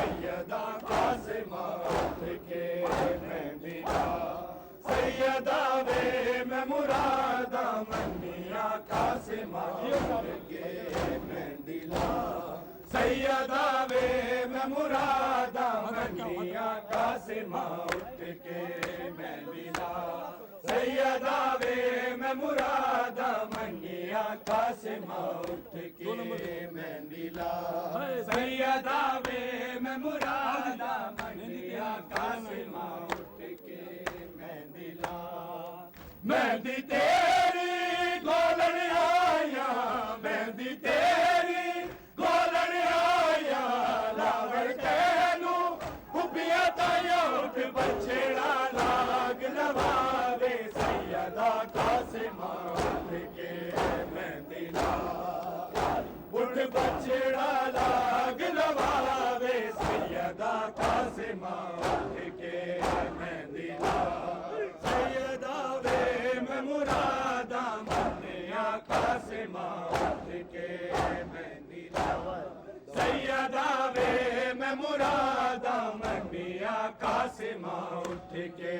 सैयदा कासिमा उठ के मेहंदी ला सैयदा वे मैं मुरादा मनिया कासिमा उठ के मेहंदी ला सैयदा वे मैं मुरादा मनिया कासिमा उठ के मेहंदी ला सैयदा वे मैं मुरादा मनिया कासिमा उठ के मेहंदी ला सैयदा वे मैं मुरादा मनिया कासिमा उठ के मेहंदी ला मेहंदी तेरी गोलन आया मेहंदी तेरी गोलन आया लावड़ तेनू खुबिया ताया उठ बछड़ा लाग नवावे सैयदा कासिमा उठ के मेहंदी ला उठ बछड़ा लाग नवावे सैयदा कासिमा उठ के मेहंदी ला सैयदा वे मैं मुरादा मनिया कासिमा उठ के मेहंदी ला सैयदा वे मैं मुरादा मनिया कासिमा उठ के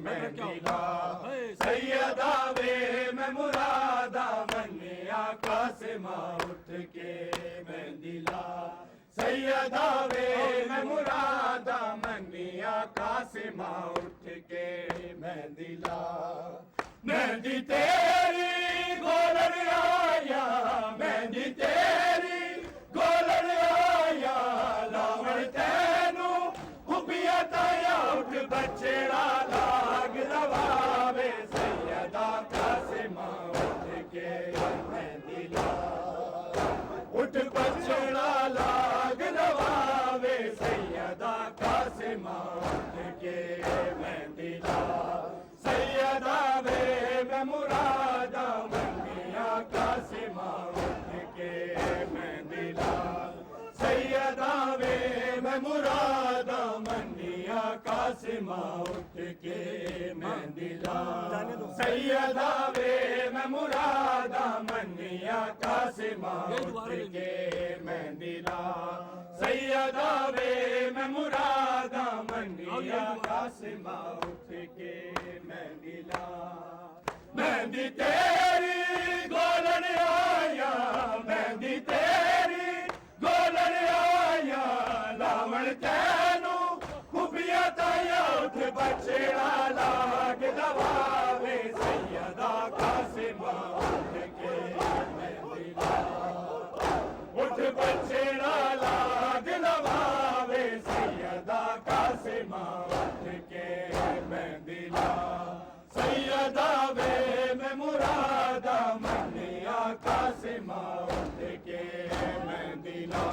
मेहंदी ला सैयदा वे मैं मुरादा मनिया कासिमा उठ के मेहंदी ला सैयदा वे मैं मुरादा मनिया कासिमा उठ के मेहंदी ला मेहंदी तेरी गोलन आया मेहंदी तेरी गोलन आया लावड़ तेनू खुबिया ताया उठ बछड़ा लाग नवावे सैयदा कासिमा उठ के मेहंदी ला उठ बछड़ा लाग नवावे सैयदा कासिमा उठ के मेहंदी ला सैयदा वे मैं मुरादा मनिया कासिमा उठ के मेहंदी ला सैयदा वे मैं मुरादा मनिया कासिमा उठ के मेहंदी ला सैयदा वे मैं मुरादा मनिया कासिमा उठ के मेहंदी ला सैयदा वे मैं मुरादा मनिया कासिमा उठ के मेहंदी ला मेहंदी तेरी गोलन आया मेहंदी तेरी गोलन आया लावण तेनू खुबिया ताया उठ बछड़ा लाग नवावे सैयदा कासिमा उठ के मेहंदी ला उठ बछड़ा लाग नवावे सैयदा कासिमा उठ के मेहंदी ला सैयदा वे मैं मुरादा मनिया कासिमा उठ के मेहंदी ला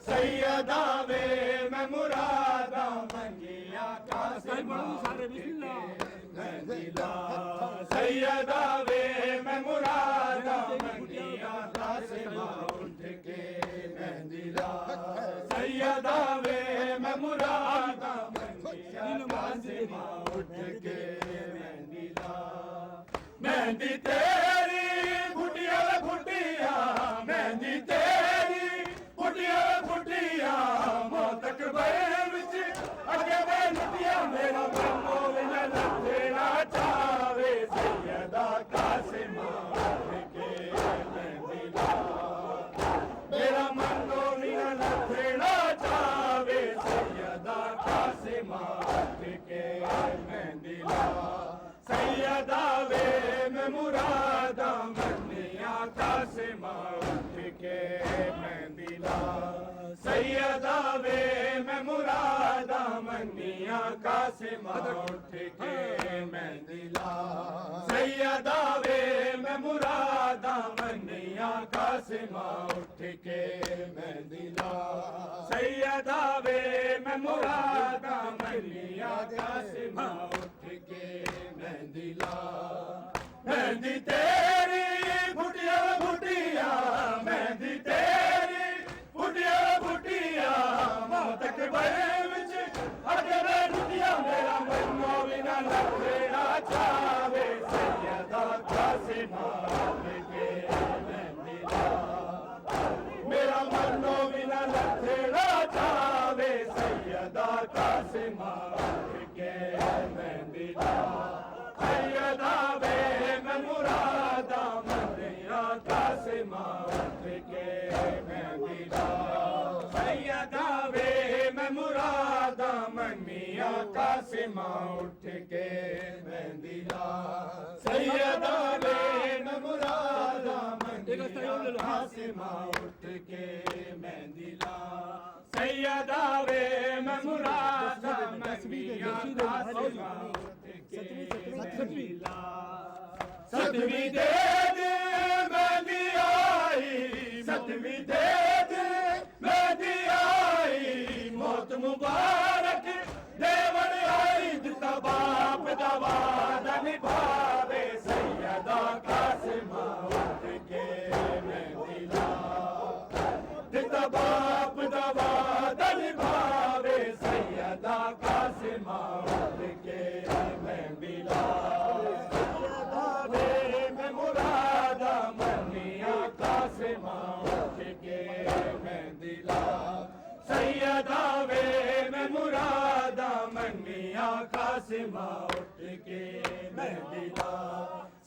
सैयदा वे मैं मुरादा मनिया कासिमा उठ के मेहंदी ला सैयदा वे मैं मुरादा मनिया कासिमा उठ के मेहंदी ला सैयदा वे मैं मुरादा मनिया कासिमा उठ के मेहंदी ला मेहंदी तेरी फुटिया फुटिया मेहंदी तेरी फुटिया फुटिया मोतक बे विच अगे वे लुटिया मेरा मनो बिना लथेड़ा चावे सैयदा कासिमा उठ के मेहंदी ला मेरा मनो बिना लथेड़ा चावे सैयदा कासिमा उठ के मेहंदी ला सैयदा वे मैं मुरादा मनिया कासिमा उठ के मेहंदी ला सैयदा वे मैं मुरादा मनिया कासिमा उठ के मेहंदी ला सैयदा वे मैं मुरादा मनिया कासिमा उठ के मेहंदी ला सैयदा वे मैं मुरादा मनिया कासिमा उठ के मेहंदी ला मेहंदी तेरी फुटिया फुटिया मेहंदी तेरी फुटिया फुटिया मोतक बे विच अगे वे लुटिया मेरा मनो बिना लथेड़ा चावे सैयदा कासिमा उठ के मेहंदी ला मेरा मनो बिना लथेड़ा चावे सैयदा कासिमा उठ के मेहंदी ला सैयदा वे मैं मुरादा मनिया कासिमा उठ के मेहंदी ला सैयदा वे मैं मुरादा मनिया कासिमा उठ के मेहंदी ला सैयदा वे मैं मुरादा मनिया कासिमा उठ के मेहंदी ला सैयदा वे मैं मुरादा मनिया कासिमा उठ के मेहंदी ला सतवीं दे दे मेहंदी आई सतवीं दे दे मेहंदी आई मौत मुबारक देवन आई दिता बाप दा वादा निभावे सैयदा कासिमा उठ के मेहंदी ला दिता बाप दा वादा निभावे सैयदा कासिमा उठ के मेहंदी ला सैयदा वे मैं मुरादा मनिया कासिमा उठ के मेहंदी ला सैयदा वे मैं मुरादा मनिया कासिमा उठ के मेहंदी ला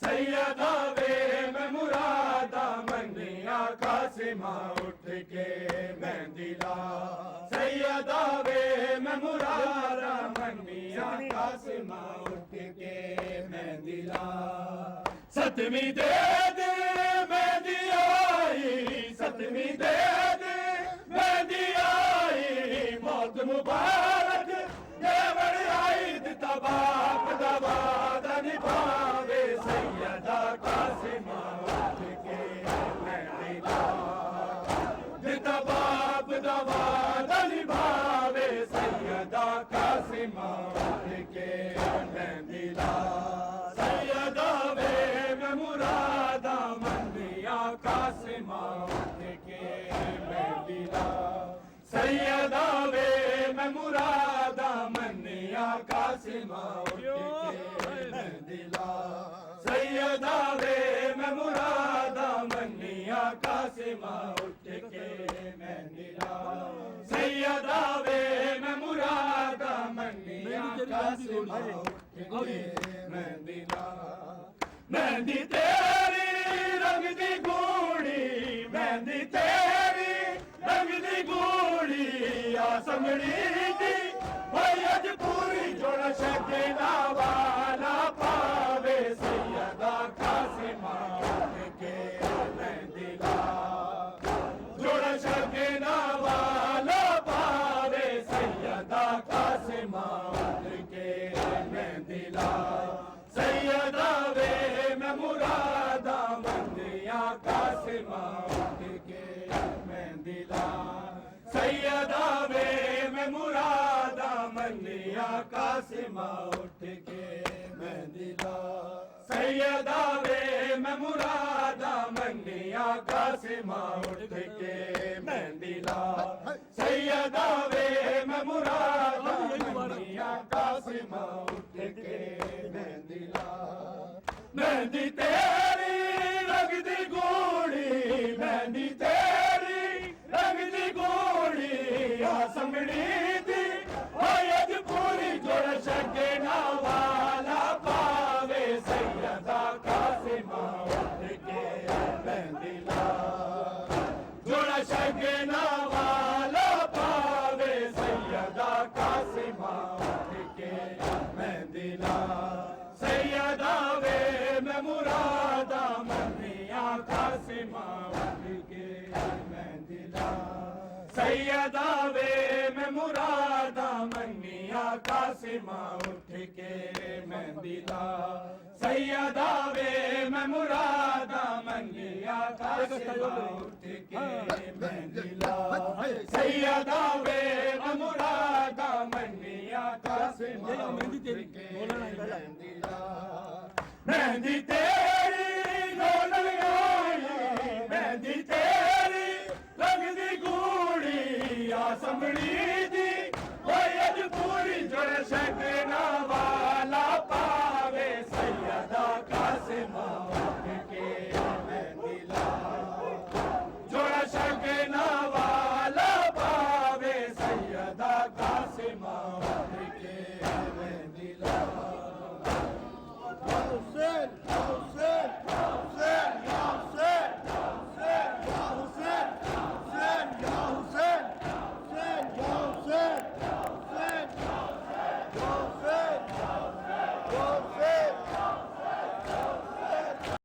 सैयदा वे मैं मुरादा मनिया कासिमा उठ के मेहंदी ला सैयदा वे मैं मुरादा मनिया कासिमा उठ के मेहंदी ला सतवीं दे दे मेहंदी आई सतवीं दे दे मेहंदी आई मौत मुबारक देवर आई दिता बाप दा वादा निभावे सैयदा कासिमा उठ के मेहंदी ला दिता बाप दा वादा निभावे सैयदा कासिमा उठ के मेहंदी ला सैयदा वे मैं मुरादा मनिया कासिमा उठ के मेहंदी ला सैयदा वे मैं मुरादा मनिया कासिमा उठ के मेहंदी ला सैयदा वे मैं मुरादा मनिया कासिमा उठ के मेहंदी ला सैयदा वे मैं मुरादा मनिया कासिमा उठ के मेहंदी ला मेहंदी तेरी रंग दी गूड़ी मेहंदी तेरी रंग दी गूड़ी आसमणी दी भाई अज पूरी जोड़ सके ना वाला पावे सैयदा कासिमा उठ के मेहंदी ला जोड़ सके ना वाला पावे सैयदा कासिमा उठ के मेहंदी ला सैयदा वे मैं मुरादा मनिया कासिमा उठ के मेहंदी ला सैयदा वे मैं मुरादा मनिया कासिमा उठ के मेहंदी ला सैयदा वे मैं मुरादा मनिया कासिमा उठ के मेहंदी ला सैयदा वे मैं मुरादा मनिया कासिमा उठ के मेहंदी ला मेहंदी तेरी रंग दी गूड़ी मेहंदी तेरी रंग दी गूड़ी आसमणी दी अज पूरी जोड़ सके ना वाला पावे सैयदा कासिमा उठ के मेहंदी ला जोड़ सके ना वाला पावे सैयदा कासिमा उठ के मेहंदी ला सैयदा वे मैं मुरादा मनिया कासिमा उठ के मेहंदी ला सैयदा वे मैं मुरादा मनिया कासिमा उठ के मेहंदी ला सैयदा वे मैं मुरादा मनिया कासिमा उठ के मेहंदी ला सैयदा वे मैं मुरादा मनिया कासिमा उठ के मेहंदी ला मेहंदी तेरी डोलन आई मेहंदी तेरी रंग दी गूड़ी आसमणी दी अज पूरी जोड़ सके ना वाला पावे सैयदा कासिमा उठ के मेहंदी ला जोड़ सके ना वाला पावे सैयदा वारके मेहंदी लाल Hussein, Hussein, Hussein, Ya Hussein, Hussein, Ya Hussein, Hussein, Ya Hussein, Hussein, Ya Hussein, Hussein, Ya Hussein.